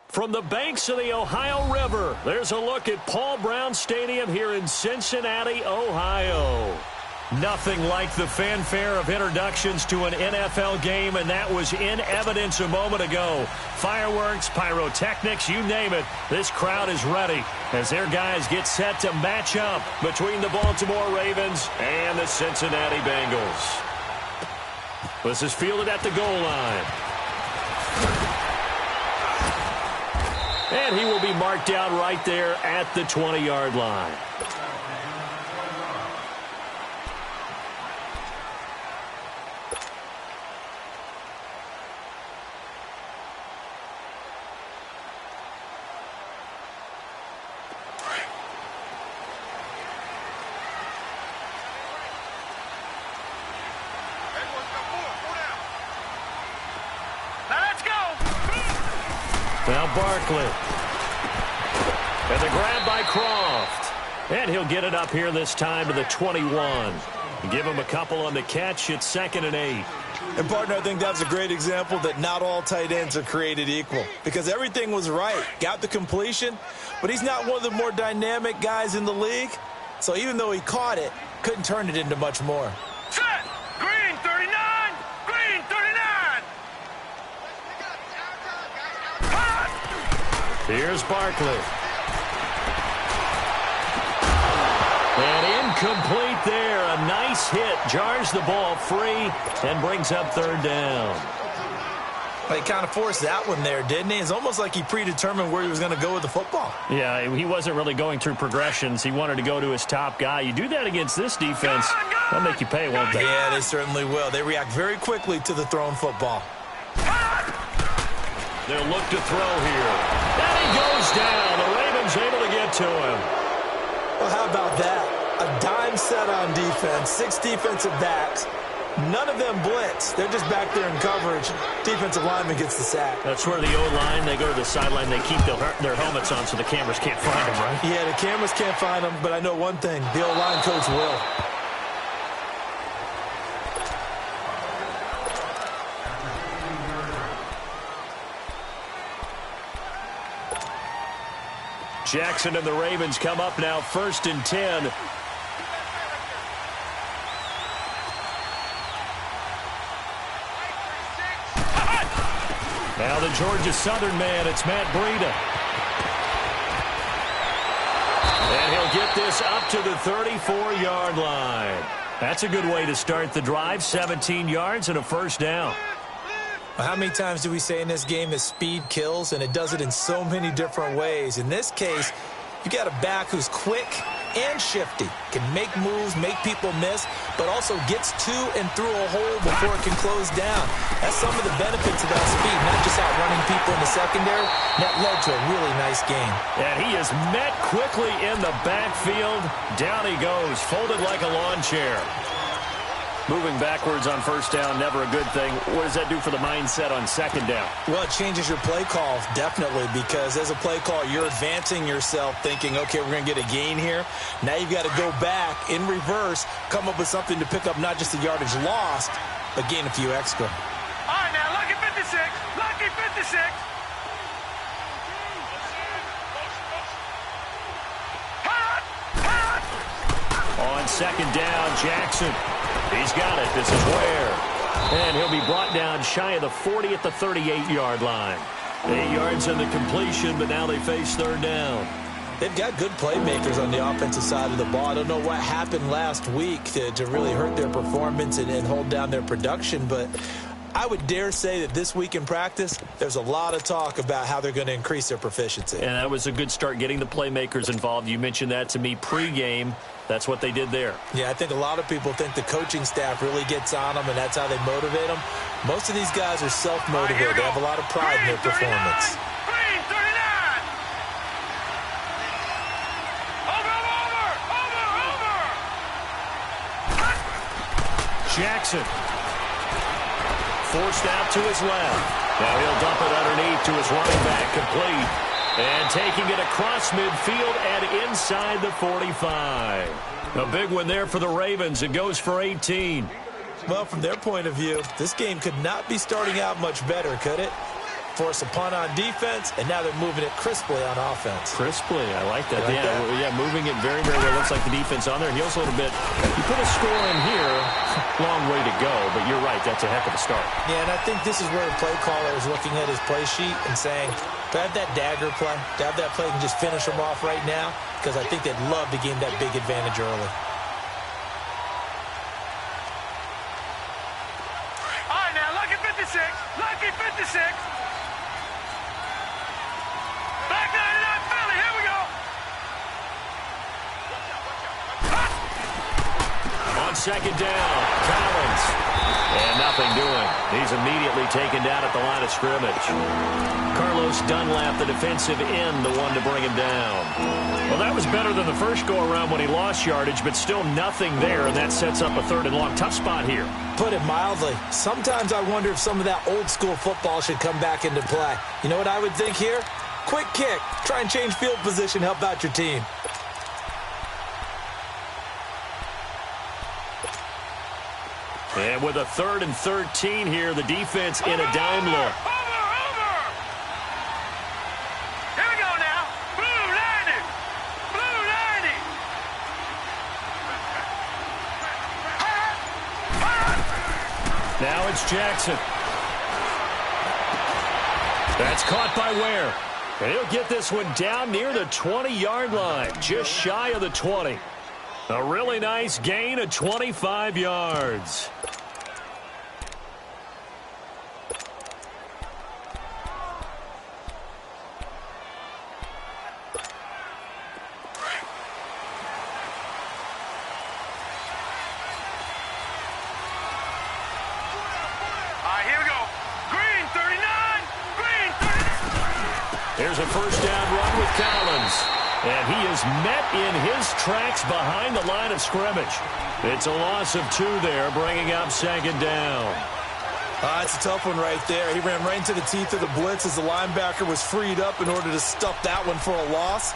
From the banks of the Ohio River, there's a look at Paul Brown Stadium here in Cincinnati, Ohio. Nothing like the fanfare of introductions to an NFL game, and that was in evidence a moment ago. Fireworks, pyrotechnics, you name it. This crowd is ready as their guys get set to match up between the Baltimore Ravens and the Cincinnati Bengals. This is fielded at the goal line. And he will be marked down right there at the 20-yard line. Now Barkley. And the grab by Croft. And he'll get it up here this time to the 21. Give him a couple on the catch. It's 2nd and 8. And, partner, I think that's a great example that not all tight ends are created equal. Because everything was right. Got the completion, but he's not one of the more dynamic guys in the league. So even though he caught it, couldn't turn it into much more. Set! Green 39! Green 39! Here's Barkley. And incomplete there. A nice hit. Jars the ball free and brings up 3rd down. He kind of forced that one there, didn't he? It's almost like he predetermined where he was going to go with the football. Yeah, he wasn't really going through progressions. He wanted to go to his top guy. You do that against this defense, they'll make you pay, won't they? Yeah, they certainly will. They react very quickly to the thrown football. They'll look to throw here. And he goes down. The Ravens able to get to him. Well, how about that? A dime set on defense, 6 defensive backs. None of them blitz. They're just back there in coverage. Defensive lineman gets the sack. That's where the O-line, they go to the sideline, they keep their helmets on so the cameras can't find them, right? Yeah, the cameras can't find them, but I know one thing. The O-line coach will. Jackson and the Ravens come up now 1st and 10. Now the Georgia Southern man, it's Matt Breida. And he'll get this up to the 34-yard line. That's a good way to start the drive. 17 yards and a 1st down. How many times do we say in this game that speed kills, and it does it in so many different ways? In this case, you got a back who's quick and shifty, can make moves, make people miss, but also gets to and through a hole before it can close down. That's some of the benefits of that speed, not just outrunning people in the secondary. That led to a really nice game. And he is met quickly in the backfield. Down he goes, folded like a lawn chair. Moving backwards on 1st down, never a good thing. What does that do for the mindset on 2nd down? Well, it changes your play call, definitely, because as a play call, you're advancing yourself thinking, okay, we're going to get a gain here. Now you've got to go back in reverse, come up with something to pick up not just the yardage lost, but gain a few extra. All right, now, lucky 56. Lucky 56. On 2nd down, Jackson. He's got it. This is Ware. And he'll be brought down shy of the 40 at the 38-yard line. 8 yards in the completion, but now they face 3rd down. They've got good playmakers on the offensive side of the ball. I don't know what happened last week to really hurt their performance and hold down their production, but I would dare say that this week in practice, there's a lot of talk about how they're going to increase their proficiency. And that was a good start, getting the playmakers involved. You mentioned that to me pregame. That's what they did there. Yeah, I think a lot of people think the coaching staff really gets on them, and that's how they motivate them. Most of these guys are self-motivated. They have a lot of pride in their performance. Green 39! Over! Jackson. Forced out to his left. Now he'll dump it underneath to his running back, complete. And taking it across midfield and inside the 45. A big one there for the Ravens. It goes for 18. Well, from their point of view, this game could not be starting out much better, could it? force a punt on defense, and now they're moving it crisply on offense. Crisply, I like that. Like yeah, moving it very, very well. Looks like the defense on there. Heels a little bit. You put a score in here, long way to go, but you're right, that's a heck of a start. Yeah, and I think this is where the play caller is looking at his play sheet and saying, do I have that dagger play? Do I have that play and just finish them off right now? Because I think they'd love to gain that big advantage early. All right, now, lucky 56. Lucky 56. Back 99 Philly. Here we go. On second down, Collins. And nothing doing. He's immediately taken down at the line of scrimmage. Carlos Dunlap, the defensive end, the one to bring him down. Well, that was better than the first go-around when he lost yardage, but still nothing there, and that sets up a 3rd and long. Tough spot here. Put it mildly. Sometimes I wonder if some of that old-school football should come back into play. You know what I would think here? Quick kick. Try and change field position, help out your team. And with a 3rd and 13 here, the defense in a dime look. Over. Here we go now. Blue 90. Blue 90. Now it's Jackson. That's caught by Ware. And he'll get this one down near the 20-yard line, just shy of the 20. A really nice gain of 25 yards. Here's a first down run with Collins. And he is met in his tracks behind the line of scrimmage. It's a loss of 2 there, bringing up second down. It's a tough one right there. He ran right into the teeth of the blitz as the linebacker was freed up in order to stuff that one for a loss.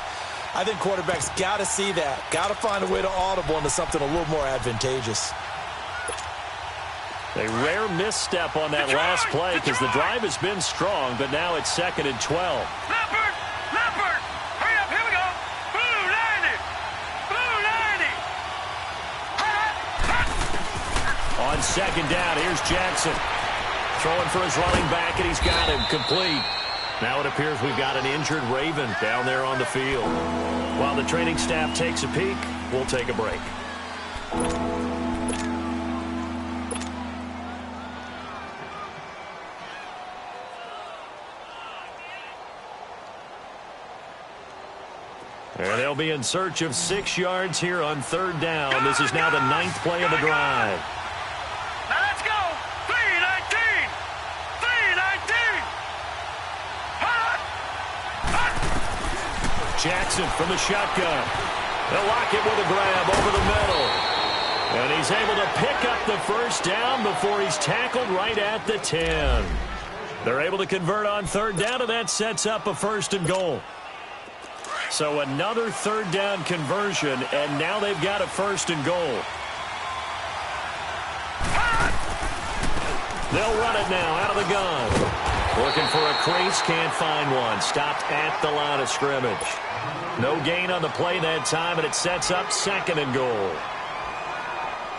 I think quarterbacks got to see that. Got to find a way to audible into something a little more advantageous. A rare misstep on that last play because the drive has been strong, but now it's 2nd and 12. Leopard! Hurry up, here we go! Blue 90! Blue 90! On second down, here's Jackson. Throwing for his running back, and he's got him complete. Now it appears we've got an injured Raven down there on the field. While the training staff takes a peek, we'll take a break. And they'll be in search of 6 yards here on 3rd down. This is now the 9th play of the drive. Now let's go! 319! 319! Jackson from the shotgun. They'll lock it with a grab over the middle. And he's able to pick up the first down before he's tackled right at the 10. They're able to convert on 3rd down, and that sets up a 1st and goal. So another 3rd down conversion, and now they've got a 1st and goal. They'll run it now out of the gun. Looking for a crease, can't find one. Stopped at the line of scrimmage. No gain on the play that time, and it sets up 2nd and goal.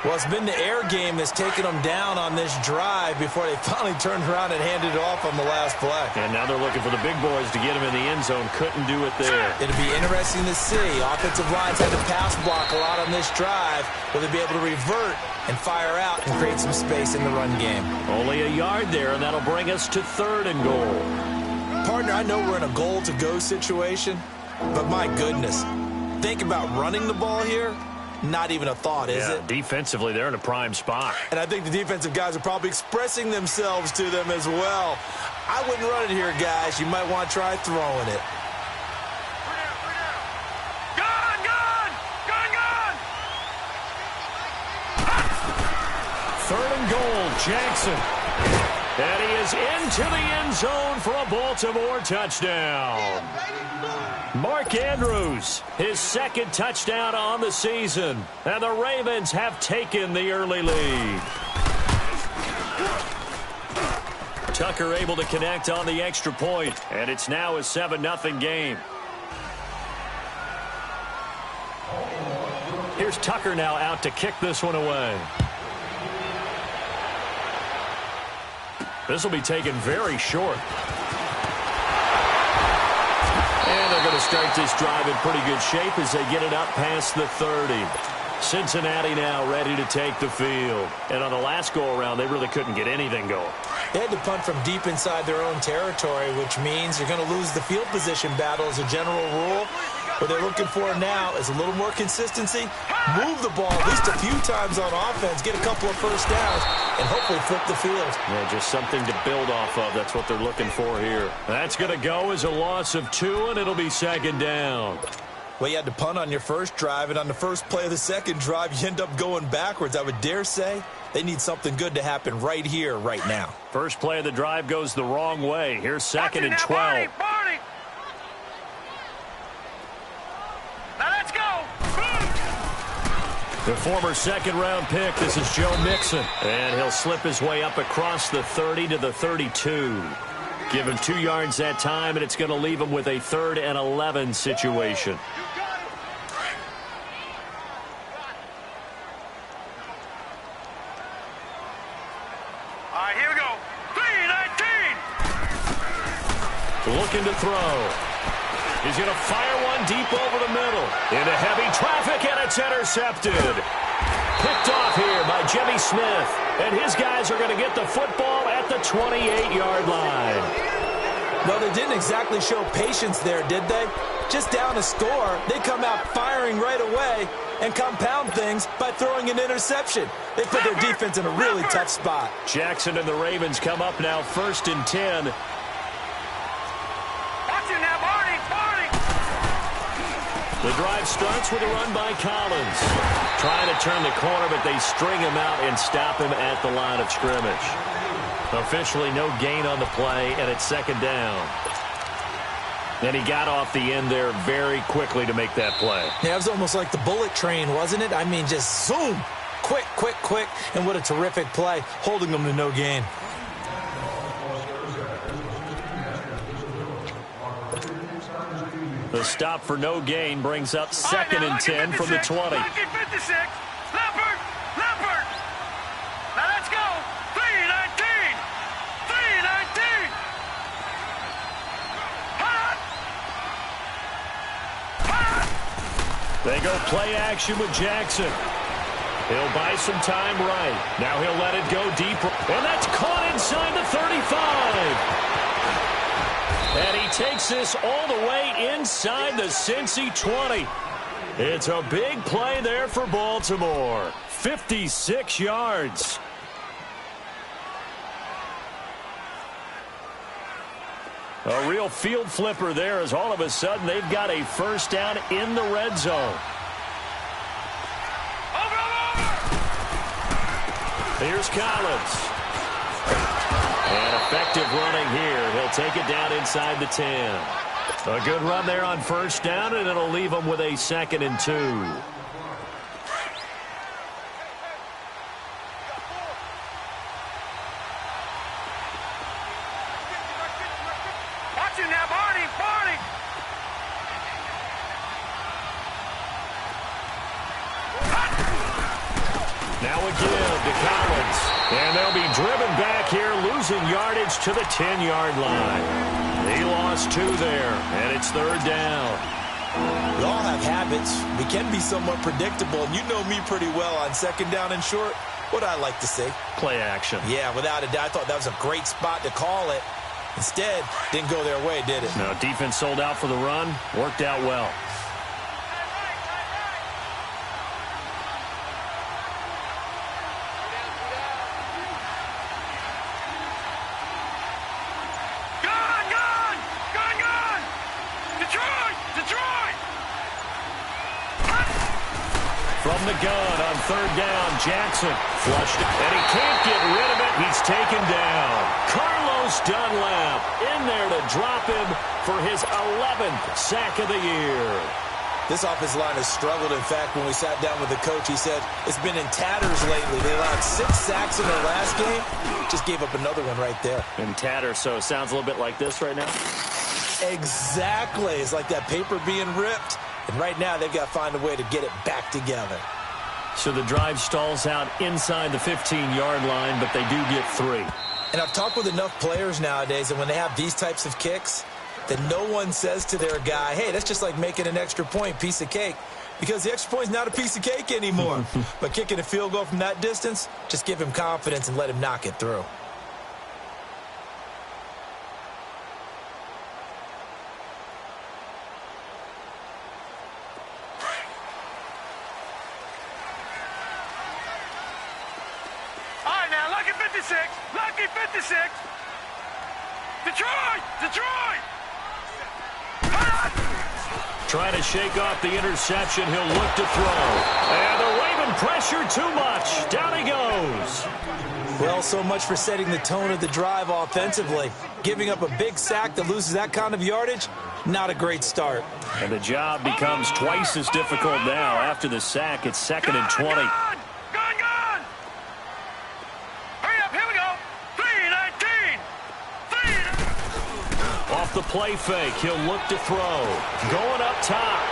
Well, it's been the air game that's taken them down on this drive before they finally turned around and handed it off on the last play. And now they're looking for the big boys to get him in the end zone. Couldn't do it there. It'll be interesting to see. Offensive lines had to pass block a lot on this drive. Will they be able to revert and fire out and create some space in the run game? Only a yard there, and that'll bring us to 3rd and goal. Partner, I know we're in a goal-to-go situation, but my goodness, think about running the ball here. Not even a thought, is it? Defensively, they're in a prime spot. And I think the defensive guys are probably expressing themselves to them as well. I wouldn't run it here, guys. You might want to try throwing it. Gun! 3rd and goal, Jackson. And he is into the end zone for a Baltimore touchdown. Mark Andrews, his 2nd touchdown on the season. And the Ravens have taken the early lead. Tucker able to connect on the extra point, and it's now a 7-0 game. Here's Tucker now out to kick this one away. This will be taken very short. And they're going to start this drive in pretty good shape as they get it up past the 30. Cincinnati now ready to take the field. And on the last go-around, they really couldn't get anything going. They had to punt from deep inside their own territory, which means you're going to lose the field position battle as a general rule. What they're looking for now is a little more consistency, move the ball at least a few times on offense, get a couple of first downs, and hopefully flip the field. Yeah, just something to build off of. That's what they're looking for here. That's going to go as a loss of 2, and it'll be 2nd down. Well, you had to punt on your first drive, and on the first play of the second drive, you end up going backwards. I would dare say they need something good to happen right here, right now. First play of the drive goes the wrong way. Here's 2nd and 12. Now let's go. The former second-round pick, this is Joe Mixon. And he'll slip his way up across the 30 to the 32. Give him 2 yards that time, and it's going to leave him with a 3rd and 11 situation. All right, here we go. 3-19. Looking to throw. He's going to fire one deep over the middle. Into heavy traffic, and it's intercepted. Picked off here by Jimmy Smith. And his guys are going to get the football at the 28-yard line. No, they didn't exactly show patience there, did they? Just down a score, they come out firing right away and compound things by throwing an interception. They put their defense in a really tough spot. Jackson and the Ravens come up now 1st and 10. Watch it now, Barney. The drive starts with a run by Collins. Trying to turn the corner, but they string him out and stop him at the line of scrimmage. Officially no gain on the play, and it's 2nd down. And he got off the end there very quickly to make that play. Yeah, it was almost like the bullet train, wasn't it? I mean, just zoom. Quick, quick, quick. And what a terrific play, holding them to no gain. The stop for no gain brings up 2nd and 10 from the 20. 56. Leopard. Now let's go. 3-19. They go play action with Jackson. He'll buy some time right. Now he'll let it go deeper. And that's caught inside the 35. And he takes this all the way inside the Cincy 20. It's a big play there for Baltimore. 56 yards. A real field flipper there as all of a sudden they've got a first down in the red zone. Here's Collins. And effective running here. He'll take it down inside the 10. A good run there on first down, and it'll leave him with a 2nd and 2. Watch it now, Barney. Now a give to Collins. And they'll be driven back here, losing yardage to the 10-yard line. He lost 2 there, and it's 3rd down. We all have habits. We can be somewhat predictable, and you know me pretty well on 2nd down and short. What I like to say? Play action. Yeah, without a doubt. I thought that was a great spot to call it. Instead, didn't go their way, did it? No, defense sold out for the run. Worked out well. From the gun on 3rd down, Jackson flushed it, and he can't get rid of it. He's taken down. Carlos Dunlap in there to drop him for his 11th sack of the year. This offensive line has struggled. In fact, when we sat down with the coach, he said it's been in tatters lately. They allowed 6 sacks in their last game. Just gave up another one right there. In tatters, so it sounds a little bit like this right now? Exactly. It's like that paper being ripped. And right now, they've got to find a way to get it back together. So the drive stalls out inside the 15-yard line, but they do get 3. And I've talked with enough players nowadays, and when they have these types of kicks, that no one says to their guy, hey, that's just like making an extra point, piece of cake. Because the extra point is not a piece of cake anymore. But kicking a field goal from that distance, just give him confidence and let him knock it through. All right, now, lucky 56. Lucky 56. Detroit! Detroit! Trying to shake off the interception. He'll look to throw. And they're waving pressure too much. Down he goes. Well, so much for setting the tone of the drive offensively. Giving up a big sack that loses that kind of yardage, not a great start. And the job becomes twice as difficult now. After the sack, it's 2nd and 20. Gone! Hurry up, here we go. 3-19. Off the play fake, he'll look to throw. Going up top.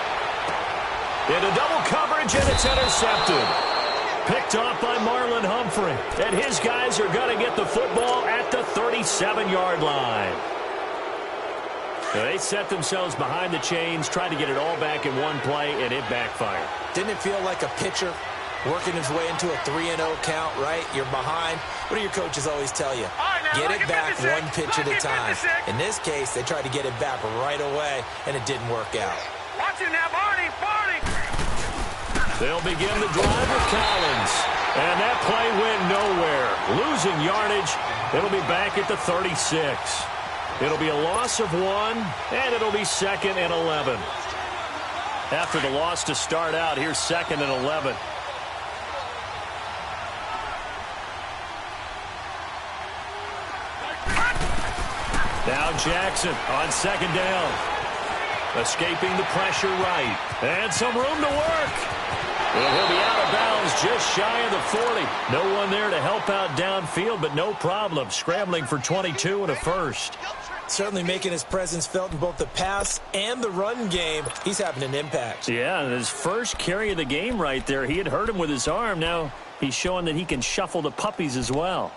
Into double coverage, and it's intercepted. Picked off by Marlon Humphrey. And his guys are going to get the football at the 37-yard line. They set themselves behind the chains, tried to get it all back in one play, and it backfired. Didn't it feel like a pitcher working his way into a 3-0 count, right? You're behind. What do your coaches always tell you? Get it back one pitch at a time. In this case, they tried to get it back right away, and it didn't work out. Watch him now, Barney. They'll begin the drive with Collins. And that play went nowhere. Losing yardage. It'll be back at the 36. It'll be a loss of 1, and it'll be 2nd and 11. After the loss to start out, here's 2nd and 11. Now Jackson on 2nd down. Escaping the pressure right. And some room to work. And he'll be out of bounds just shy of the 40. No one there to help out downfield, but no problem. Scrambling for 22 and a first. Certainly making his presence felt in both the pass and the run game. He's having an impact. Yeah, and his first carry of the game right there, he had hurt him with his arm. Now he's showing that he can shuffle the puppies as well.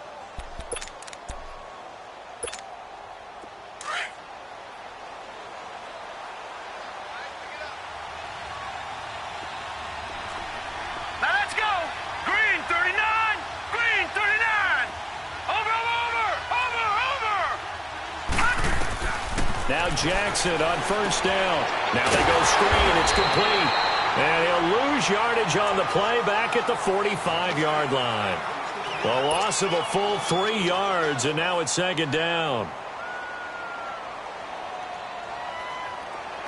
Now Jackson on 1st down. Now they go screen. It's complete. And he'll lose yardage on the play back at the 45-yard line. A loss of a full 3 yards, and now it's 2nd down.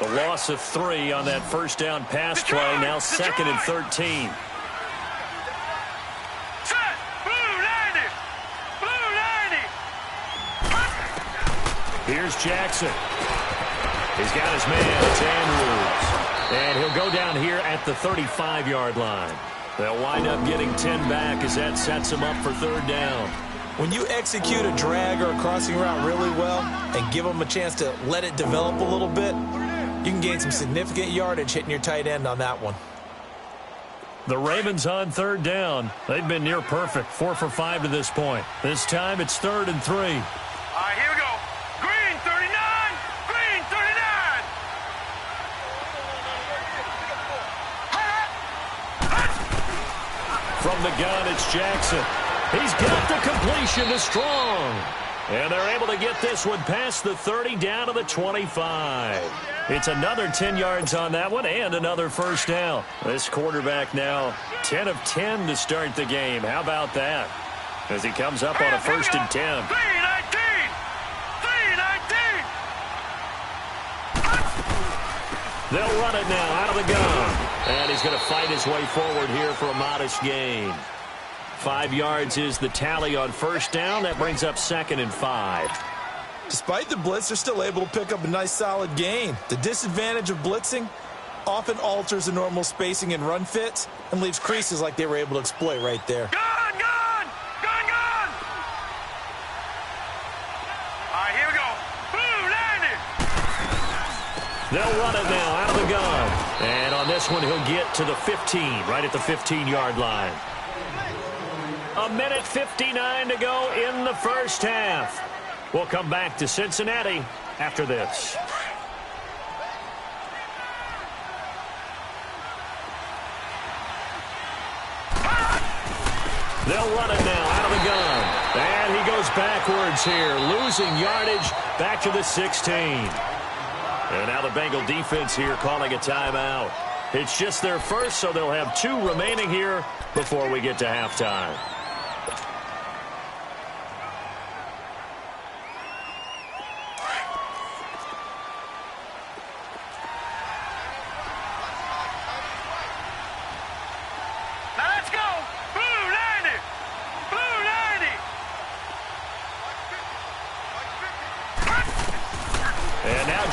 The loss of 3 on that 1st down pass play. Now 2nd and 13. Here's Jackson. He's got his man. It's Andrews. And he'll go down here at the 35-yard line. They'll wind up getting 10 back as that sets them up for 3rd down. When you execute a drag or a crossing route really well and give them a chance to let it develop a little bit, you can gain some significant yardage hitting your tight end on that one. The Ravens on 3rd down. They've been near perfect. 4 for 5 to this point. This time it's 3rd and 3. All right, here we go. Green 39. Green 39. From the gun, it's Jackson. He's got the completion to Strong. And they're able to get this one past the 30 down to the 25. It's another 10 yards on that one and another 1st down. This quarterback now 10 of 10 to start the game. How about that? As he comes up on a 1st and 10. 3-19. 3-19. They'll run it now out of the gun. And he's going to fight his way forward here for a modest gain. 5 yards is the tally on 1st down. That brings up 2nd and 5. Despite the blitz, they're still able to pick up a nice solid gain. The disadvantage of blitzing, often alters the normal spacing and run fits and leaves creases like they were able to exploit right there. Gun, gun! Gun, gun! All right, here we go. Boom, landed! They'll run it now out of the gun. And on this one, he'll get to the 15, right at the 15-yard line. 1:59 to go in the first half. We'll come back to Cincinnati after this. They'll run it now out of the gun. And he goes backwards here, losing yardage back to the 16. And now the Bengal defense here calling a timeout. It's just their first, so they'll have 2 remaining here before we get to halftime.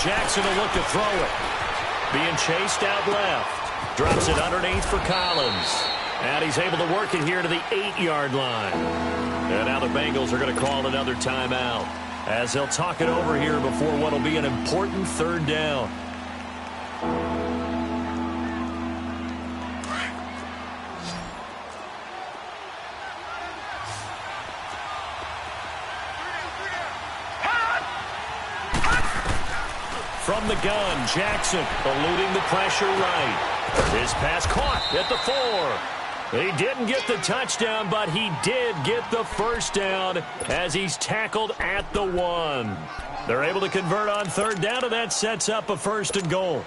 Jackson will look to throw it. Being chased out left. Drops it underneath for Collins. And he's able to work it here to the 8-yard line. And now the Bengals are going to call another timeout as they'll talk it over here before what will be an important 3rd down. From the gun, Jackson eluding the pressure right. His pass caught at the 4. He didn't get the touchdown, but he did get the first down as he's tackled at the 1. They're able to convert on 3rd down, and that sets up a 1st and goal.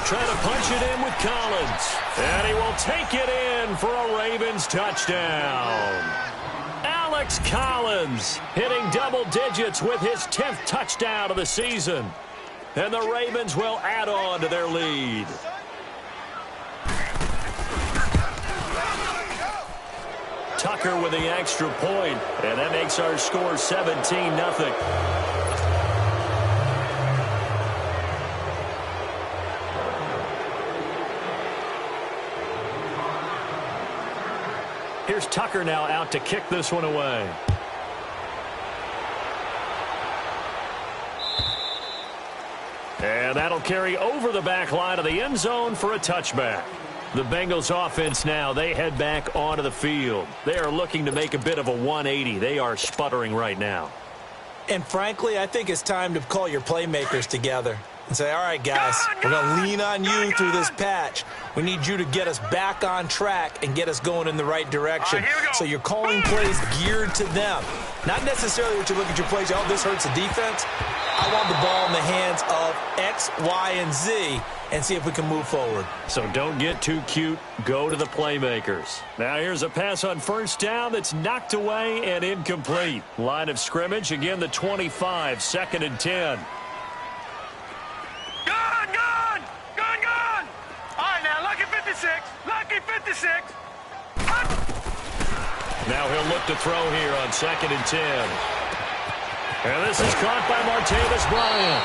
Trying to punch it in with Collins. And he will take it in for a Ravens touchdown. Alex Collins hitting double digits with his 10th touchdown of the season. And the Ravens will add on to their lead. Tucker with the extra point. And that makes our score 17-0. Here's Tucker now out to kick this one away. And that'll carry over the back line of the end zone for a touchback. The Bengals offense now, they head back onto the field. They are looking to make a bit of a 180. They are sputtering right now. And frankly, I think it's time to call your playmakers together and say, all right, guys, we're going to lean on you through this patch. We need you to get us back on track and get us going in the right direction. So you're calling plays geared to them. Not necessarily what you look at your plays, oh, this hurts the defense. I want the ball in the hands of X, Y, and Z and see if we can move forward. So don't get too cute. Go to the playmakers. Now here's a pass on 1st down that's knocked away and incomplete. Line of scrimmage, again the 25, 2nd and 10. Lucky 56. Now he'll look to throw here on 2nd and 10. And this is caught by Martavis Bryant.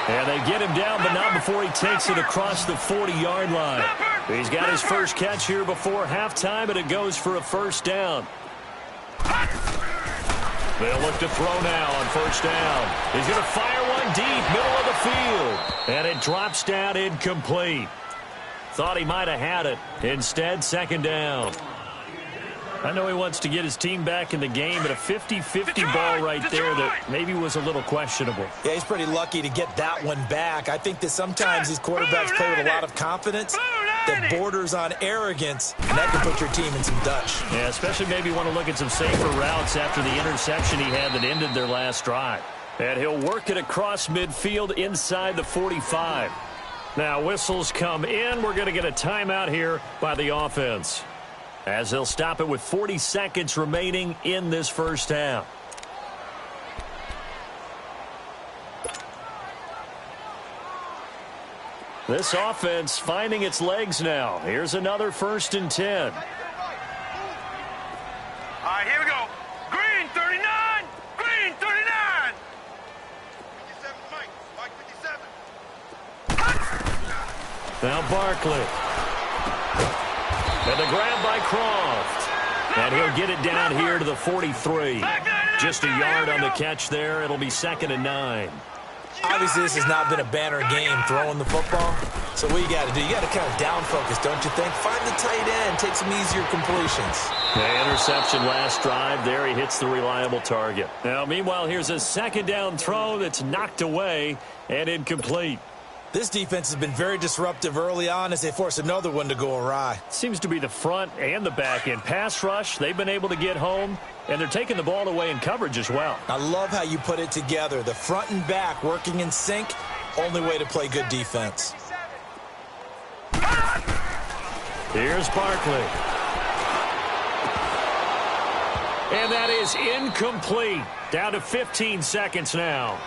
And they get him down, but not before he takes it across the 40-yard line. He's got his first catch here before halftime, and it goes for a 1st down. They'll look to throw now on 1st down. He's going to fire one deep, middle of the field. And it drops down incomplete. Thought he might have had it. Instead, 2nd down. I know he wants to get his team back in the game, but a 50-50 ball right there that maybe was a little questionable. Yeah, he's pretty lucky to get that one back. I think that sometimes these quarterbacks play with a lot of confidence that borders on arrogance, and that can put your team in some Dutch. Yeah, especially maybe want to look at some safer routes after the interception he had that ended their last drive. And he'll work it across midfield inside the 45. Now whistles come in. We're going to get a timeout here by the offense, as they'll stop it with 40 seconds remaining in this first half. This offense finding its legs now. Here's another 1st and 10. All right, here we go. Green 39. Green 39. 57, Mike 57. Now Barkley. And the grab by Croft. And he'll get it down here to the 43. Just a yard on the catch there. It'll be 2nd and 9. Obviously, this has not been a banner game throwing the football. So what you got to do, you got to kind of down focus, don't you think? Find the tight end, take some easier completions. The interception last drive. There he hits the reliable target. Now, meanwhile, here's a 2nd down throw that's knocked away and incomplete. This defense has been very disruptive early on as they force another one to go awry. Seems to be the front and the back end. Pass rush, they've been able to get home, and they're taking the ball away in coverage as well. I love how you put it together. The front and back working in sync, only way to play good defense. Here's Barkley. And that is incomplete. Down to 15 seconds now.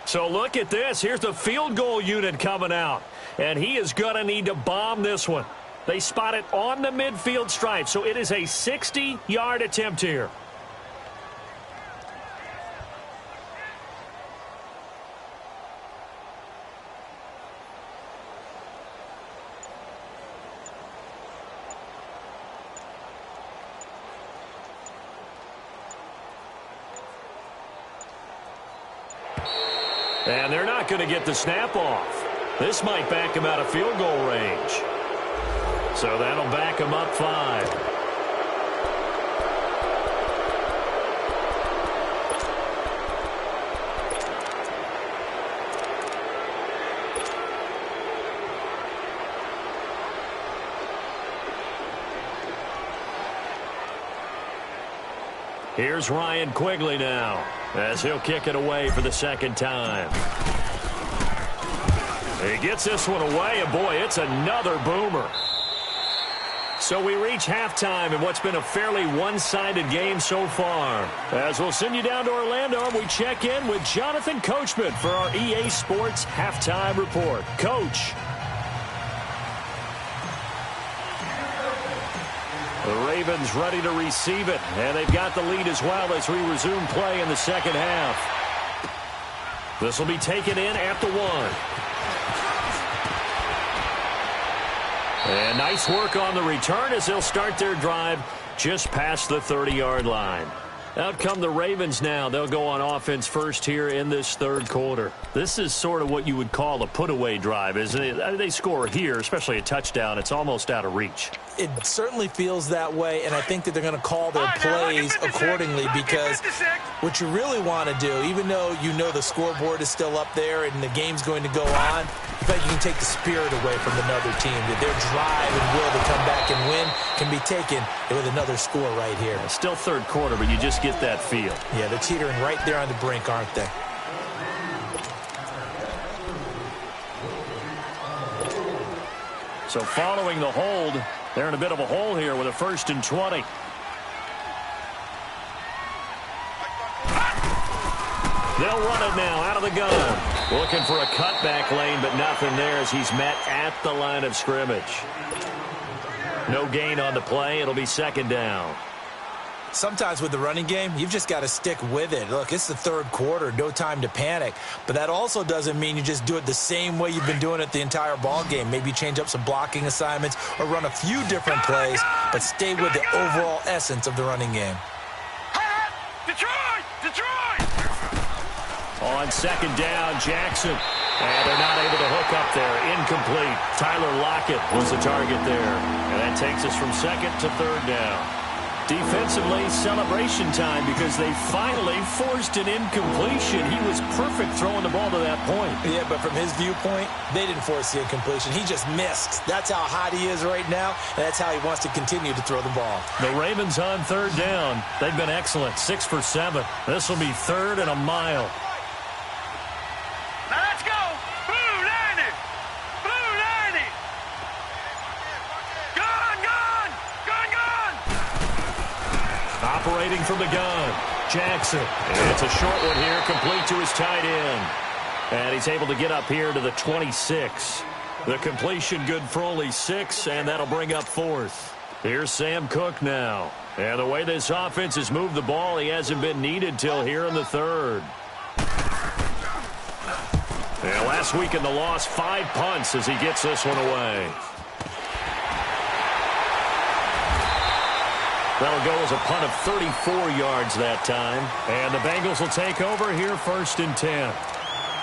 So look at this. Here's the field goal unit coming out. And he is going to need to bomb this one. They spot it on the midfield stripe. So it is a 60-yard attempt here. And they're not going to get the snap off. This might back him out of field goal range. So that'll back him up 5. Here's Ryan Quigley now, as he'll kick it away for the 2nd time. He gets this one away, and boy, it's another boomer. So we reach halftime in what's been a fairly one-sided game so far. As we'll send you down to Orlando, and we check in with Jonathan Coachman for our EA Sports Halftime Report. Coach. The Ravens ready to receive it, and they've got the lead as well as we resume play in the 2nd half. This will be taken in at the 1. And nice work on the return as they'll start their drive just past the 30-yard line. Out come the Ravens now. They'll go on offense first here in this 3rd quarter. This is sort of what you would call a put-away drive, isn't it? They score here, especially a touchdown. It's almost out of reach. It certainly feels that way, and I think that they're going to call their plays accordingly because what you really want to do, even though you know the scoreboard is still up there and the game's going to go on, in fact, you can take the spirit away from another team. That their drive and will to come back and win can be taken with another score right here. It's still 3rd quarter, but you just get that feel. Yeah, they're teetering right there on the brink, aren't they? So following the hold, they're in a bit of a hole here with a 1st and 20. They'll run it now out of the gun. Looking for a cutback lane, but nothing there as he's met at the line of scrimmage. No gain on the play. It'll be 2nd down. Sometimes with the running game, you've just got to stick with it. Look, it's the 3rd quarter, no time to panic. But that also doesn't mean you just do it the same way you've been doing it the entire ball game. Maybe change up some blocking assignments or run a few different plays, but stay with the overall essence of the running game. Detroit! Detroit! On 2nd down, Jackson. And they're not able to hook up there. Incomplete. Tyler Lockett was the target there. And that takes us from 2nd to 3rd down. Defensively, celebration time because they finally forced an incompletion. He was perfect throwing the ball to that point. Yeah, but from his viewpoint, they didn't force the incompletion. He just missed. That's how hot he is right now, and that's how he wants to continue to throw the ball. The Ravens on third down. They've been excellent, 6 for 7. This will be 3rd and a mile. Now let's go. Blue 90. Blue 90. Gun, gun. Gun, gun. Operating from the gun, Jackson. And it's a short one here, complete to his tight end. And he's able to get up here to the 26. The completion good for only 6, and that'll bring up 4th. Here's Sam Cook now. And the way this offense has moved the ball, he hasn't been needed till here in the 3rd. And last week in the loss, 5 punts as he gets this one away. That'll go as a punt of 34 yards that time. And the Bengals will take over here 1st and 10.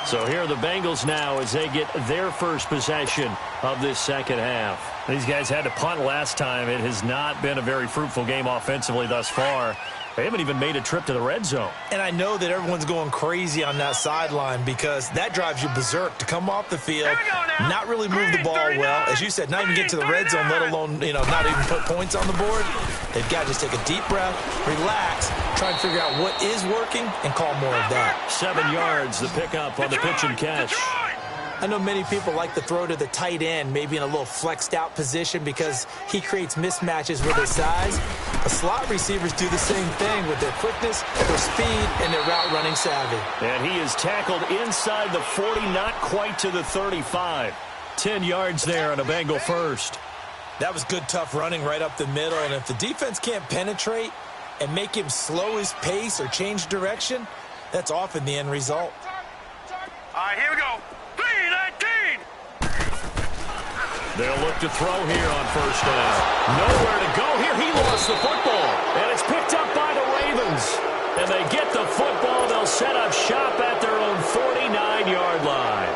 So here are the Bengals now as they get their first possession of this second half. These guys had to punt last time. It has not been a very fruitful game offensively thus far. They haven't even made a trip to the red zone. And I know that everyone's going crazy on that sideline because that drives you berserk to come off the field, not really move the ball well. As you said, not even get to the red zone, let alone, not even put points on the board. They've got to just take a deep breath, relax, try and figure out what is working, and call more of that. 7 yards, the pickup on the pitch and catch. I know many people like to throw to the tight end, maybe in a little flexed out position because he creates mismatches with his size. The slot receivers do the same thing with their quickness, their speed, and their route running savvy. And he is tackled inside the 40, not quite to the 35. 10 yards there on a Bengal first. That was good, tough running right up the middle, and if the defense can't penetrate and make him slow his pace or change direction, that's often the end result. All right, here we go. 3-19. They'll look to throw here on 1st down. Nowhere to go here. He lost the football, and it's picked up by the Ravens. And they get the football. They'll set up shop at their own 49-yard line.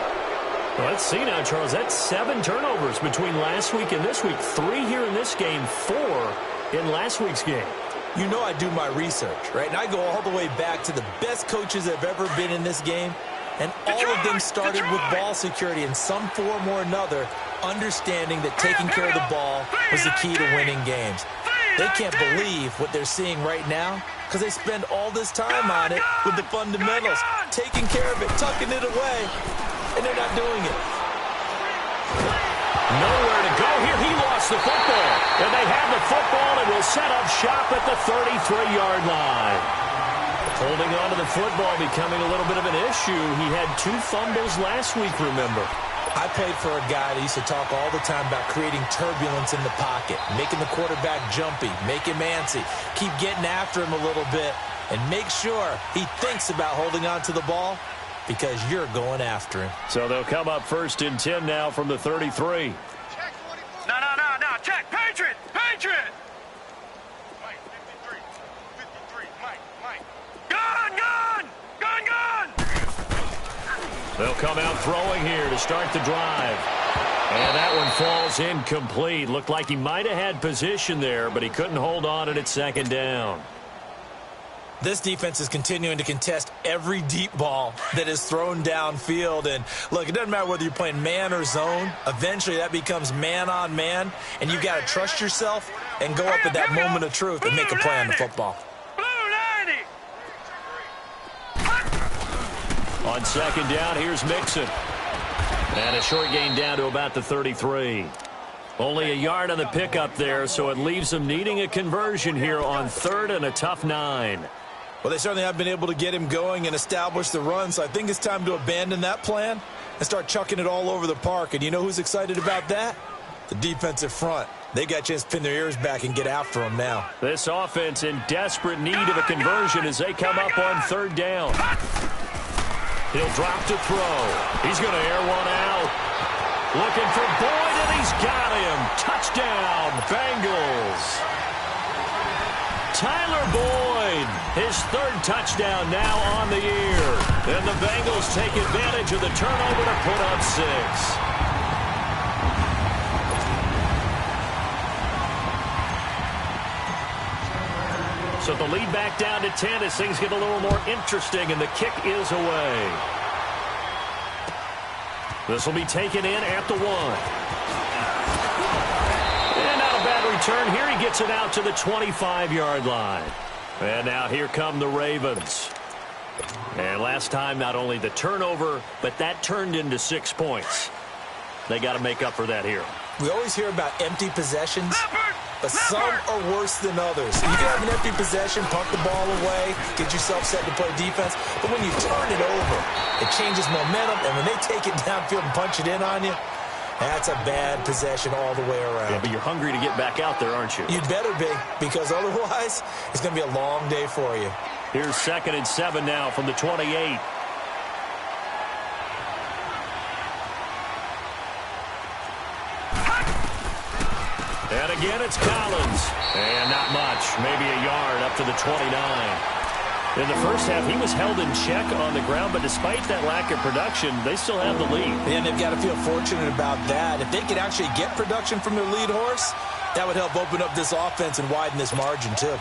Well, let's see now, Charles. That's 7 turnovers between last week and this week. 3 here in this game, 4 in last week's game. You know I do my research, right? And I go all the way back to the best coaches that have ever been in this game. And all of them started with ball security in some form or another, understanding that taking care of the ball was the key to winning games. They can't believe what they're seeing right now because they spend all this time on it with the fundamentals, taking care of it, tucking it away, and they're not doing it. Nowhere to go here. He lost the football. And they have the football and will set up shop at the 33-yard line. Holding on to the football becoming a little bit of an issue. He had 2 fumbles last week, remember. I played for a guy that used to talk all the time about creating turbulence in the pocket, making the quarterback jumpy, make him antsy, keep getting after him a little bit, and make sure he thinks about holding on to the ball because you're going after him. So they'll come up 1st and 10 now from the 33. No. Check. Patriot. Patriot. Mike, 53. Mike. Gun. They'll come out throwing here to start the drive. And that one falls incomplete. Looked like he might have had position there, but he couldn't hold on at 2nd down. This defense is continuing to contest every deep ball that is thrown downfield. And, look, it doesn't matter whether you're playing man or zone. Eventually that becomes man on man, and you've got to trust yourself and go up at that moment of truth and make a play on the football. On 2nd down, here's Mixon. And a short gain down to about the 33. Only a yard on the pickup there, so it leaves them needing a conversion here on 3rd and a tough 9. Well, they certainly have been able to get him going and establish the run, so I think it's time to abandon that plan and start chucking it all over the park. And you know who's excited about that? The defensive front. They got a chance to pin their ears back and get after him now. This offense in desperate need of a conversion as they come up on 3rd down. He'll drop to throw. He's going to air one out. Looking for Boyd, and he's got him. Touchdown, Bengals. Tyler Boyd, his 3rd touchdown now on the year. And the Bengals take advantage of the turnover to put up 6. So the lead back down to 10 as things get a little more interesting, and the kick is away. This will be taken in at the 1. And not a bad return here. He gets it out to the 25-yard line. And now here come the Ravens. And last time, not only the turnover, but that turned into 6 points. They got to make up for that here. We always hear about empty possessions, but some are worse than others. You can have an empty possession, punt the ball away, get yourself set to play defense, but when you turn it over, it changes momentum, and when they take it downfield and punch it in on you, that's a bad possession all the way around. Yeah, but you're hungry to get back out there, aren't you? You'd better be, because otherwise, it's going to be a long day for you. Here's 2nd and 7 now from the 28. And again, it's Collins. And not much. Maybe a yard up to the 29. In the first half, he was held in check on the ground, but despite that lack of production, they still have the lead. And they've got to feel fortunate about that. If they could actually get production from their lead horse, that would help open up this offense and widen this margin, too.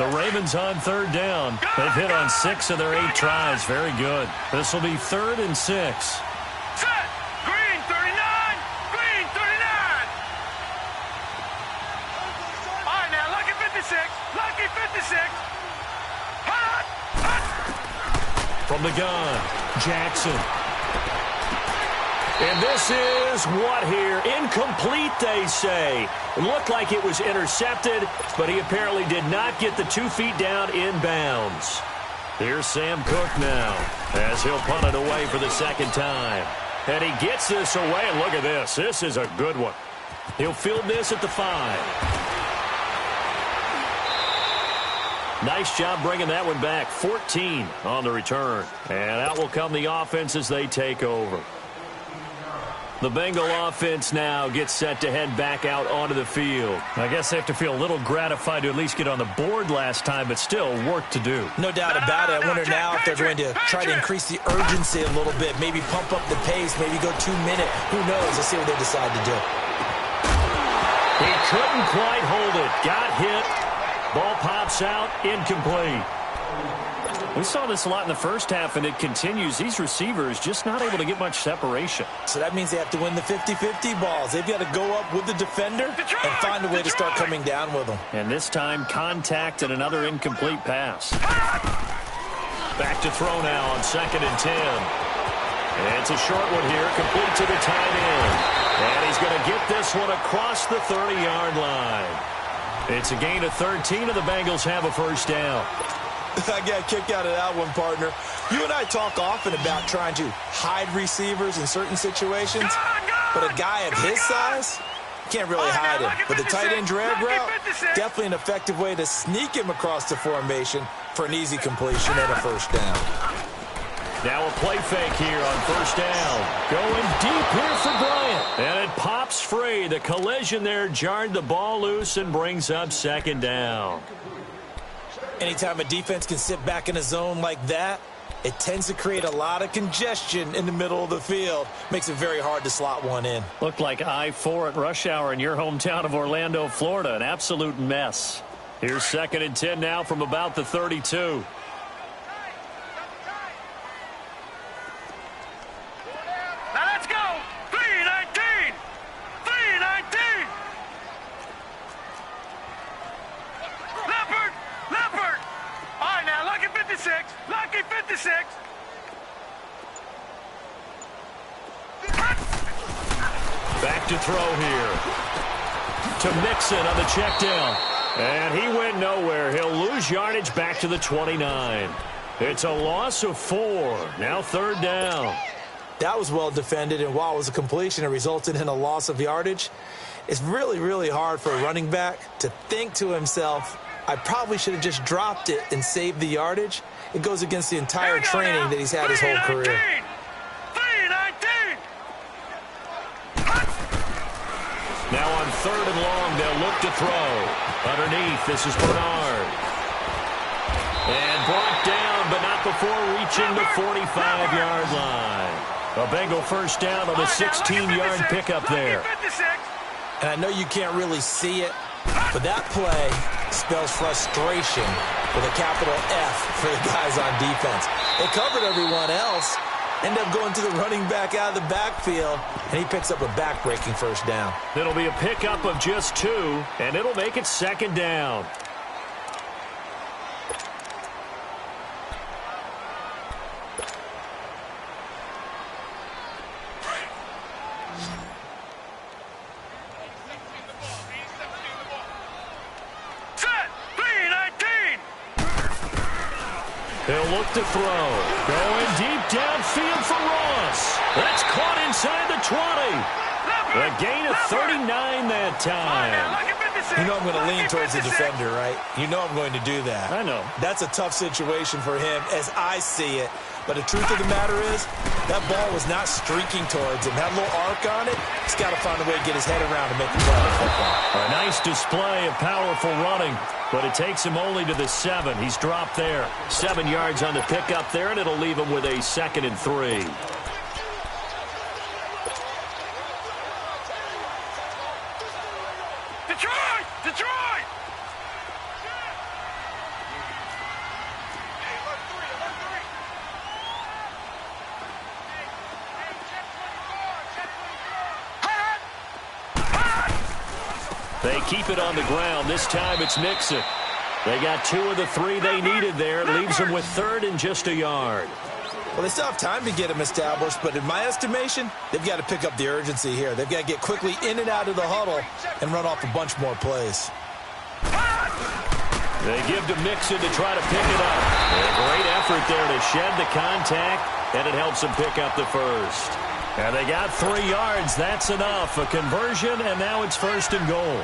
The Ravens on 3rd down. They've hit on 6 of their 8 tries. Very good. This will be 3rd and 6. Set. Green 39. Green 39. All right, now, lucky 56. Lucky 56. Hot. Hot. From the gun, Jackson. And this is what here? Incomplete, they say. It looked like it was intercepted, but he apparently did not get the 2 feet down in bounds. Here's Sam Cook now as he'll punt it away for the 2nd time. And he gets this away, and look at this. This is a good one. He'll field this at the 5. Nice job bringing that one back. 14 on the return. And out will come the offense as they take over. The Bengal offense now gets set to head back out onto the field. I guess they have to feel a little gratified to at least get on the board last time, but still work to do. No doubt about it. I wonder now if they're going to try to increase the urgency a little bit, maybe pump up the pace, maybe go 2-minute. Who knows? Let's see what they decide to do. He couldn't quite hold it. Got hit. Ball pops out. Incomplete. We saw this a lot in the first half, and it continues. These receivers just not able to get much separation. So that means they have to win the 50-50 balls. They've got to go up with the defender and find a way to start coming down with them. And this time, contact and another incomplete pass. Back to throw now on 2nd and 10. And it's a short one here, complete to the tight end. And he's going to get this one across the 30-yard line. It's a gain of 13, and the Bengals have a 1st down. I got a kick out of that one, partner. You and I talk often about trying to hide receivers in certain situations, but a guy of his size can't really hide him. But the tight end drag route, definitely an effective way to sneak him across the formation for an easy completion and a 1st down. Now a play fake here on 1st down. Going deep here for Bryant. And it pops free. The collision there jarred the ball loose and brings up 2nd down. Anytime a defense can sit back in a zone like that, it tends to create a lot of congestion in the middle of the field. Makes it very hard to slot one in. Looked like I-4 at rush hour in your hometown of Orlando, Florida. An absolute mess. Here's 2nd and 10 now from about the 32. Now let's go. 3-19. 3-19. Leopard. Leopard. All right, now, lucky 56. Lucky 56. Back to throw here. To Mixon on the check down. And he went nowhere. He'll lose yardage back to the 29. It's a loss of 4. Now 3rd down. That was well defended, and while it was a completion, it resulted in a loss of yardage. It's really, really hard for a running back to think to himself, I probably should have just dropped it and saved the yardage. It goes against the entire training that he's had his whole career. 3-19. Now on 3rd and long, they'll look to throw. Underneath, this is Bernard. And brought down, but not before reaching the 45-yard line. A Bengal 1st down on a 16-yard pickup there. And I know you can't really see it, but that play spells frustration with a capital F for the guys on defense. They covered everyone else, end up going to the running back out of the backfield, and he picks up a back-breaking first down. It'll be a pickup of just 2, and it'll make it second down. He'll look to throw. Going deep downfield for Ross. That's caught inside the 20. A gain of 39 that time. You know I'm going to lean towards the defender, right? You know I'm going to do that. I know. That's a tough situation for him as I see it. But the truth of the matter is, that ball was not streaking towards him. That little arc on it, he's got to find a way to get his head around and make the play on the football. A nice display of powerful running, but it takes him only to the 7. He's dropped there. 7 yards on the pickup there, and it'll leave him with a 2nd and 3. Detroit! Detroit! They keep it on the ground. This time it's Mixon. They got 2 of the 3 they needed there. It leaves them with 3rd and just a yard. Well, they still have time to get him established, but in my estimation, they've got to pick up the urgency here. They've got to get quickly in and out of the huddle and run off a bunch more plays. They give to Mixon to try to pick it up. A great effort there to shed the contact, and it helps them pick up the first. And they got 3 yards. That's enough. A conversion, and now it's 1st and goal.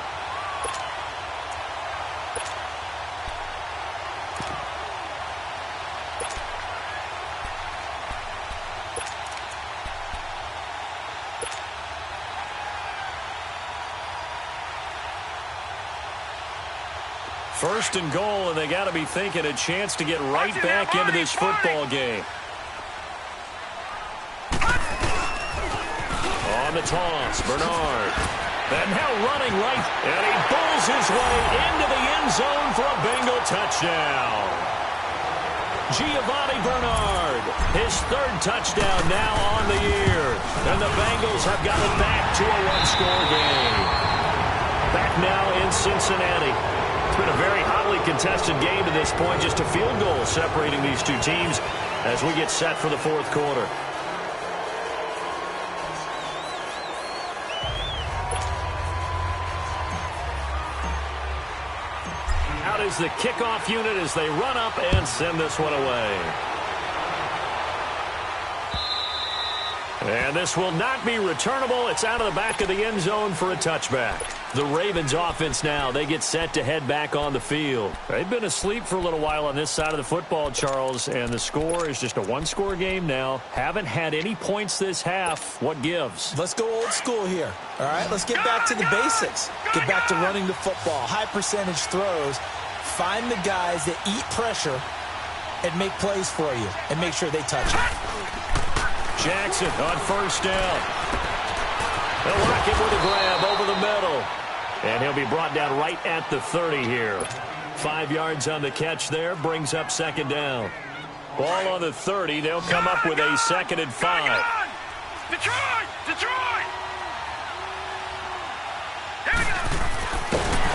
First and goal, and they got to be thinking a chance to get right back into this football game. On the toss, Bernard. And now running right, and he pulls his way into the end zone for a Bengal touchdown. Giovanni Bernard, his 3rd touchdown now on the year. And the Bengals have got it back to a 1-score game. Back now in Cincinnati. It's been a very hotly contested game to this point. Just a field goal separating these 2 teams as we get set for the 4th quarter. Out is the kickoff unit as they run up and send this one away. And this will not be returnable. It's out of the back of the end zone for a touchback. The Ravens offense now, they get set to head back on the field. They've been asleep for a little while on this side of the football, Charles, and the score is just a 1-score game now. Haven't had any points this half. What gives? Let's go old school here. All right, let's get back to the basics. Get back to running the football, high percentage throws. Find the guys that eat pressure and make plays for you and make sure they touch it. Jackson on 1st down. They'll lock it with a grab over the middle. And he'll be brought down right at the 30 here. 5 yards on the catch there, brings up 2nd down. Ball on the 30, they'll come up with a 2nd and 5. Detroit! Detroit!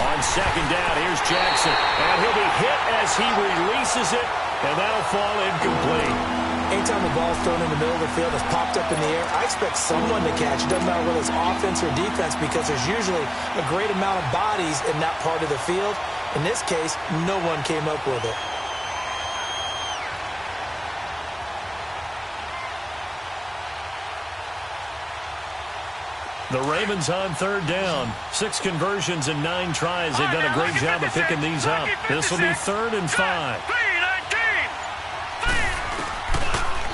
On 2nd down, here's Jackson. And he'll be hit as he releases it, and that'll fall incomplete. Anytime the ball's thrown in the middle of the field, it's popped up in the air, I expect someone to catch. It doesn't matter whether it's offense or defense because there's usually a great amount of bodies in that part of the field. In this case, no one came up with it. The Ravens on 3rd down. 6 conversions and 9 tries. They've done a great job of picking these up. This will be 3rd and 5.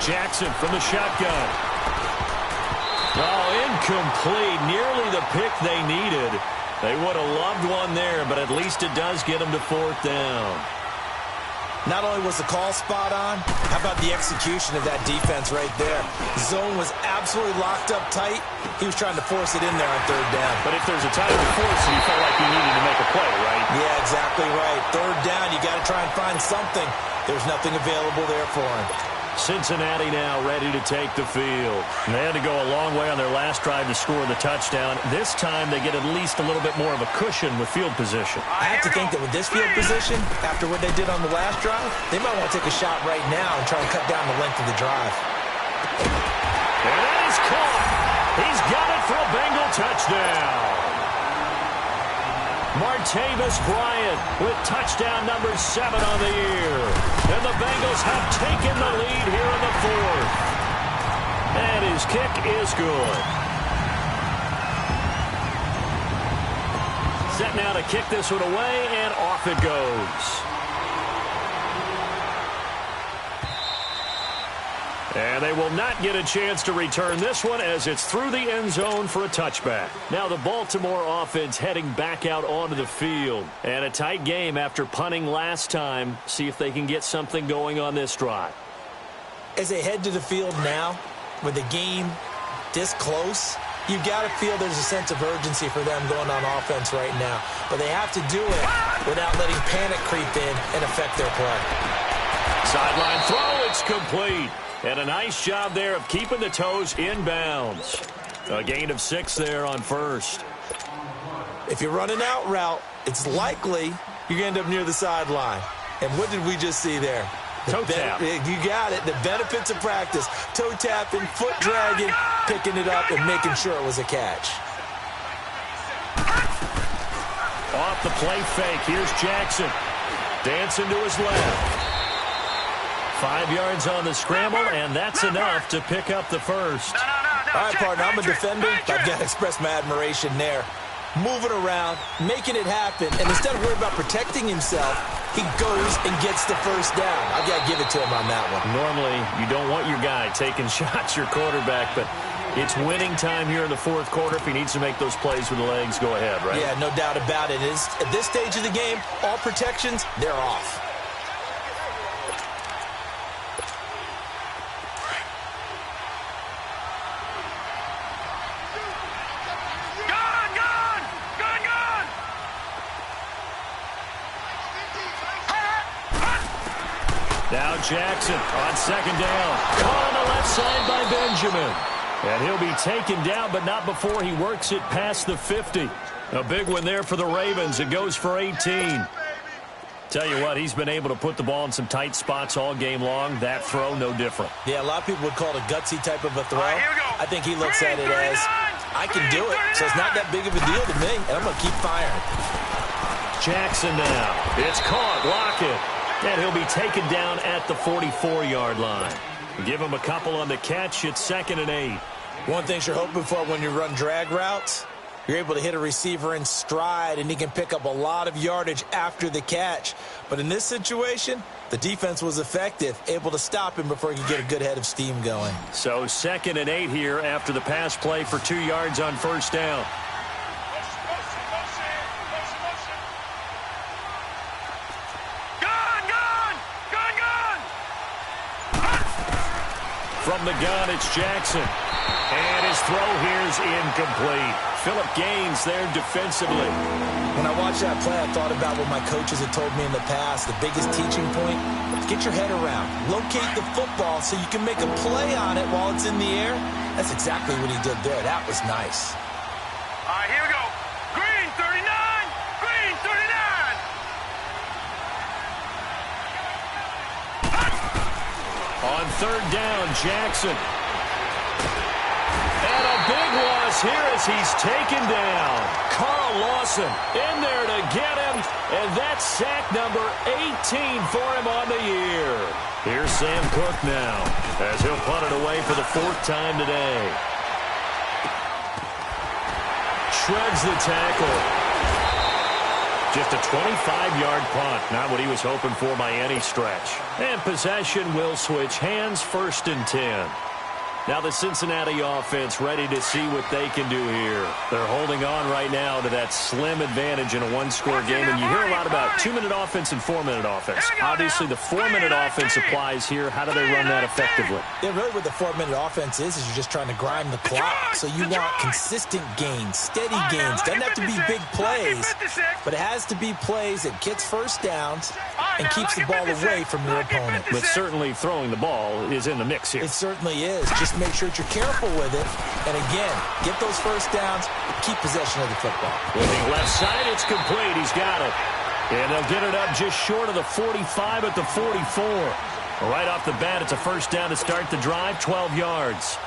Jackson from the shotgun. Oh, incomplete. Nearly the pick they needed. They would have loved one there, but at least it does get them to 4th down. Not only was the call spot on, how about the execution of that defense right there? Zone was absolutely locked up tight. He was trying to force it in there on 3rd down. But if there's a time to force it, he felt like he needed to make a play, right? Yeah, exactly right. Third down, you got to try and find something. There's nothing available there for him. Cincinnati now ready to take the field. They had to go a long way on their last drive to score the touchdown. This time they get at least a little bit more of a cushion with field position. I have to think that with this field position, after what they did on the last drive, they might want to take a shot right now and try and cut down the length of the drive. And that is caught. He's got it for a Bengal touchdown. Martavis Bryant with touchdown number 7 on the year. And the Bengals have taken the lead here in the fourth. And his kick is good. Set now to kick this one away, and off it goes. And they will not get a chance to return this one as it's through the end zone for a touchback. Now the Baltimore offense heading back out onto the field. And a tight game after punting last time. See if they can get something going on this drive. As they head to the field now, with the game this close, you've got to feel there's a sense of urgency for them going on offense right now. But they have to do it without letting panic creep in and affect their play. Sideline throw, it's complete. And a nice job there of keeping the toes in bounds. A gain of 6 there on first. If you're running out route, it's likely you're going to end up near the sideline. And what did we just see there? Toe tap. You got it. The benefits of practice. Toe tapping, foot dragging, picking it up, and making sure it was a catch. Off the play fake. Here's Jackson. Dancing to his left. 5 yards on the scramble, and that's enough to pick up the first. All right, partner, I'm a defender. I've got to express my admiration there. Moving around, making it happen, and instead of worrying about protecting himself, he goes and gets the first down. I've got to give it to him on that one. Normally, you don't want your guy taking shots, your quarterback, but it's winning time here in the fourth quarter. If he needs to make those plays with the legs, go ahead, right? Yeah, no doubt about it. At this stage of the game, all protections, they're off. Now Jackson on second down. Caught on the left side by Benjamin. And he'll be taken down, but not before he works it past the 50. A big one there for the Ravens. It goes for 18. Tell you what, he's been able to put the ball in some tight spots all game long. That throw, no different. Yeah, a lot of people would call it a gutsy type of a throw. Here we go. I think he looks at it as, I can do it, so it's not that big of a deal to me, and I'm going to keep firing. Jackson now. It's caught. Lockett. And he'll be taken down at the 44-yard line. Give him a couple on the catch. It's 2nd and 8. One thing you're hoping for when you run drag routes, you're able to hit a receiver in stride, and he can pick up a lot of yardage after the catch. But in this situation, the defense was effective, able to stop him before he could get a good head of steam going. So 2nd and 8 here after the pass play for 2 yards on first down. From the gun, it's Jackson. And his throw here is incomplete. Phillip Gaines there defensively. When I watched that play, I thought about what my coaches had told me in the past. The biggest teaching point, get your head around. Locate the football so you can make a play on it while it's in the air. That's exactly what he did there. That was nice. All right, here we go. Green 39. Green 39. On third down, Jackson. And a big loss here as he's taken down. Carl Lawson in there to get him. And that's sack number 18 for him on the year. Here's Sam Cook now as he'll punt it away for the 4th time today. Shreds the tackle. Just a 25-yard punt. Not what he was hoping for by any stretch. And possession will switch hands, 1st and 10. Now the Cincinnati offense ready to see what they can do here. They're holding on right now to that slim advantage in a one-score game, and you hear a lot about 2-minute offense and 4-minute offense. Obviously, the 4-minute offense applies here. How do they run that effectively? Yeah, really what the 4-minute offense is you're just trying to grind the clock. So you want consistent gains, steady gains. Doesn't have to be big plays, but it has to be plays that gets first downs and keeps the ball away from your opponent. But certainly throwing the ball is in the mix here. It certainly is. Just make sure that you're careful with it. And again, get those first downs, keep possession of the football. Looking left side, it's complete. He's got it. And they'll get it up just short of the 45 at the 44. Right off the bat, it's a first down to start the drive, 12 yards.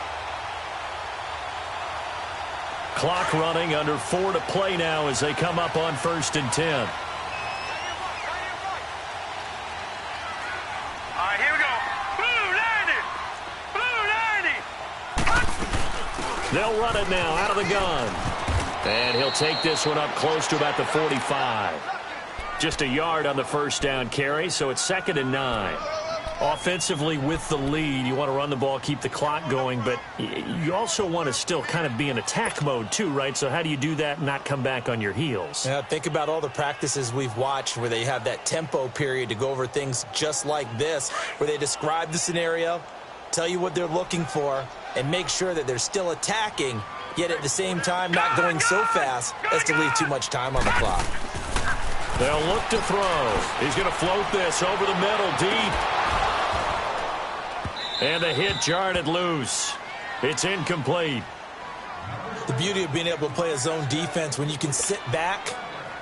Clock running, under 4 to play now as they come up on 1st and 10. They'll run it now out of the gun. And he'll take this one up close to about the 45. Just a yard on the first down carry, so it's 2nd and 9. Offensively with the lead, you want to run the ball, keep the clock going, but you also want to still kind of be in attack mode too, right? So how do you do that and not come back on your heels? Yeah, think about all the practices we've watched where they have that tempo period to go over things just like this, where they describe the scenario, tell you what they're looking for, and make sure that they're still attacking, yet at the same time not going so fast as to leave too much time on the clock. They'll look to throw. He's going to float this over the middle deep. And the hit jarred it loose. It's incomplete. The beauty of being able to play a zone defense when you can sit back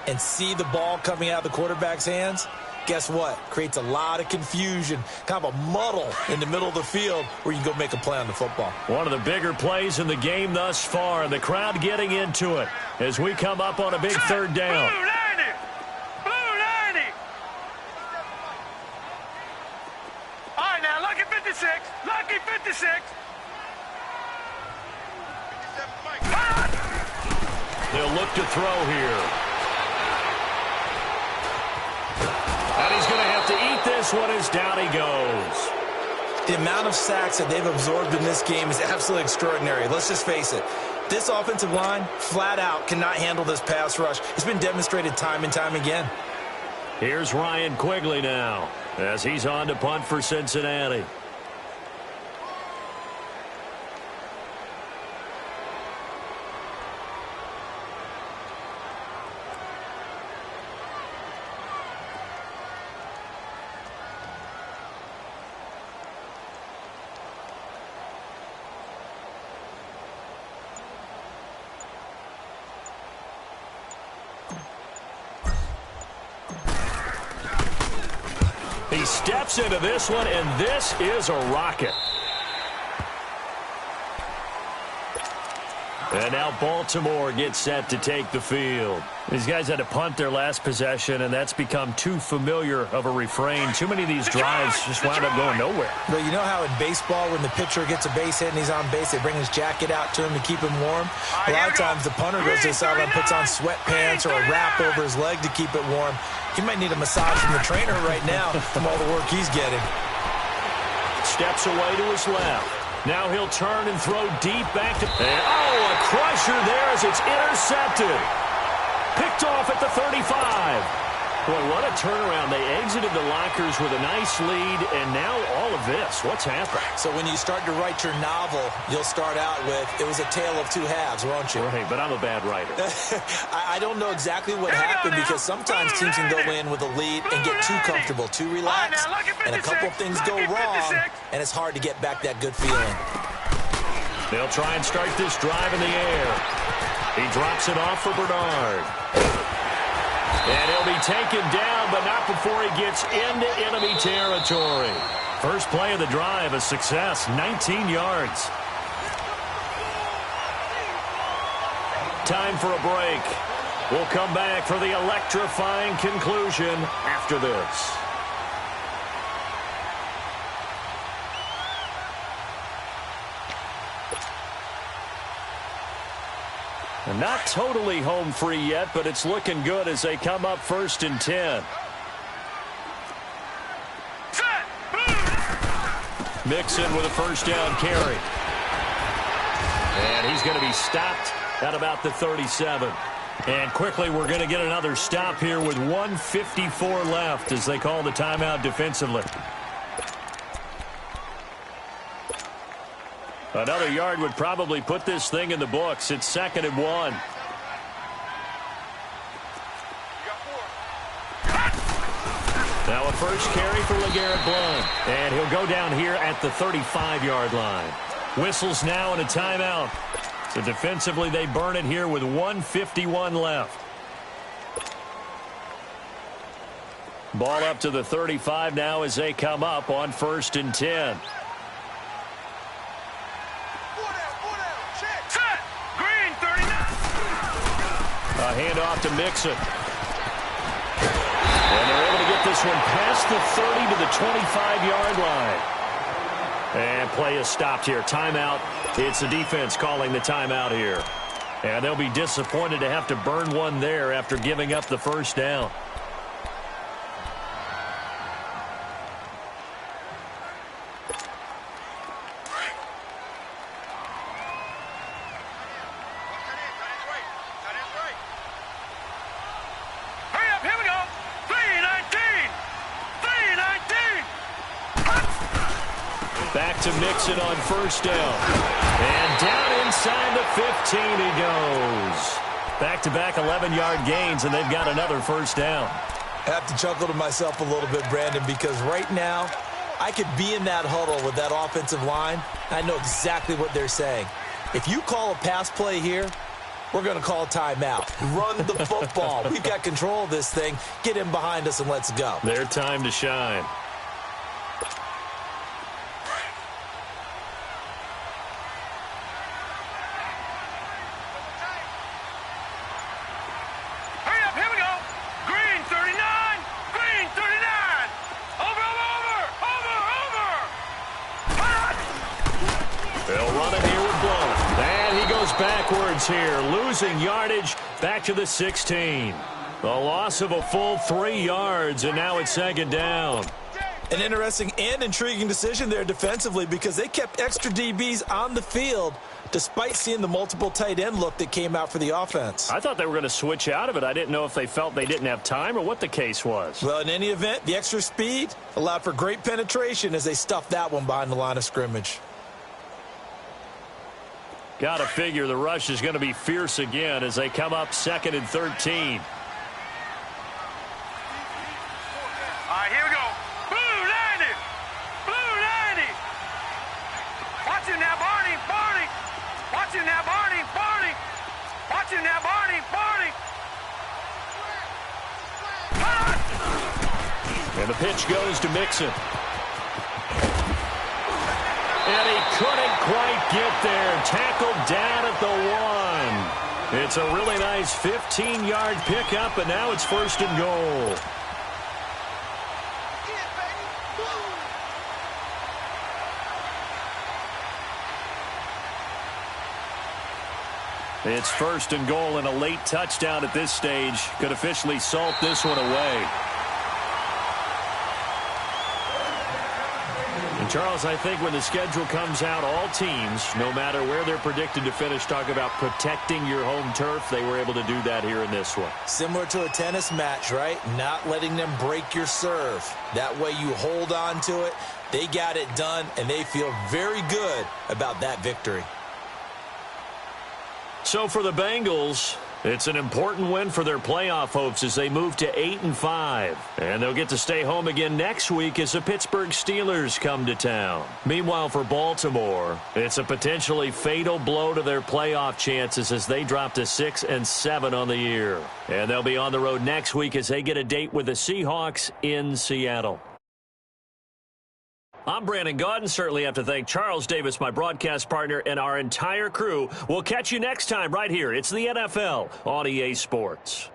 and see the ball coming out of the quarterback's hands, guess what? Creates a lot of confusion, kind of a muddle in the middle of the field where you can go make a play on the football. One of the bigger plays in the game thus far, and the crowd getting into it as we come up on a big third down. Blue 90! Blue 90! All right, now, lucky 56. Lucky 56. They'll look to throw here. And he's going to have to eat this one as down he goes. The amount of sacks that they've absorbed in this game is absolutely extraordinary. Let's just face it. This offensive line, flat out, cannot handle this pass rush. It's been demonstrated time and time again. Here's Ryan Quigley now as he's on to punt for Cincinnati. He steps into this one, and this is a rocket. And now Baltimore gets set to take the field. These guys had to punt their last possession, and that's become too familiar of a refrain. Too many of these drives just wound up going nowhere. Well, you know how in baseball when the pitcher gets a base hit and he's on base, they bring his jacket out to him to keep him warm? A lot of times the punter goes to the sideline, puts on sweatpants or a wrap over his leg to keep it warm. He might need a massage from the trainer right now from all the work he's getting. Steps away to his left. Now he'll turn and throw deep back to... a crusher there as it's intercepted. Picked off at the 35. Boy, what a turnaround. They exited the lockers with a nice lead, and now all of this. What's happened? So when you start to write your novel, you'll start out with, it was a tale of two halves, won't you? Right, but I'm a bad writer. I don't know exactly what happened because sometimes teams can go in with a lead and get too comfortable, too relaxed, and a couple of things go wrong, and it's hard to get back that good feeling. They'll try and start this drive in the air. He drops it off for Bernard. And he'll be taken down, but not before he gets into enemy territory. First play of the drive, a success, 19 yards. Time for a break. We'll come back for the electrifying conclusion after this. And not totally home free yet, but it's looking good as they come up 1st and 10. Mixon with a first down carry. And he's going to be stopped at about the 37. And quickly, we're going to get another stop here with 1:54 left as they call the timeout defensively. Another yard would probably put this thing in the books. It's 2nd and 1. Now a first carry for LeGarrette Blount. And he'll go down here at the 35-yard line. Whistles now and a timeout. So defensively, they burn it here with 1:51 left. Ball up to the 35 now as they come up on 1st and 10. Green 39. A handoff to Mixon. And they're able to get this one past the 30 to the 25-yard line. And play is stopped here. Timeout. It's the defense calling the timeout here. And they'll be disappointed to have to burn one there after giving up the first down. To Mixon on first down. And down inside the 15 he goes. Back-to-back 11-yard gains, and they've got another first down. I have to chuckle to myself a little bit, Brandon, because right now I could be in that huddle with that offensive line. I know exactly what they're saying. If you call a pass play here, we're going to call a timeout. Run the football. We've got control of this thing. Get in behind us and let's go. Their time to shine. Backwards here, losing yardage back to the 16. The loss of a full 3 yards, and now it's 2nd down. An interesting and intriguing decision there defensively because they kept extra DBs on the field despite seeing the multiple tight end look that came out for the offense. I thought they were going to switch out of it. I didn't know if they felt they didn't have time or what the case was. Well, in any event, the extra speed allowed for great penetration as they stuffed that one behind the line of scrimmage. Got to figure the rush is going to be fierce again as they come up 2nd and 13. All right, here we go. Blue 90. Blue 90. Watch him now, Barney. Barney. Watch him now, Barney. Barney. Watch him now, Barney. Barney. And the pitch goes to Mixon. And he couldn't quite get there. Tackled down at the 1. It's a really nice 15-yard pickup, and now it's 1st and goal. It's 1st and goal, and a late touchdown at this stage could officially salt this one away. And Charles, I think when the schedule comes out, all teams, no matter where they're predicted to finish, talk about protecting your home turf. They were able to do that here in this one. Similar to a tennis match, right? Not letting them break your serve. That way you hold on to it. They got it done, and they feel very good about that victory. So for the Bengals, it's an important win for their playoff hopes as they move to 8-5. And they'll get to stay home again next week as the Pittsburgh Steelers come to town. Meanwhile, for Baltimore, it's a potentially fatal blow to their playoff chances as they drop to 6-7 on the year. And they'll be on the road next week as they get a date with the Seahawks in Seattle. I'm Brandon Gaudin. Certainly have to thank Charles Davis, my broadcast partner, and our entire crew. We'll catch you next time right here. It's the NFL on EA Sports.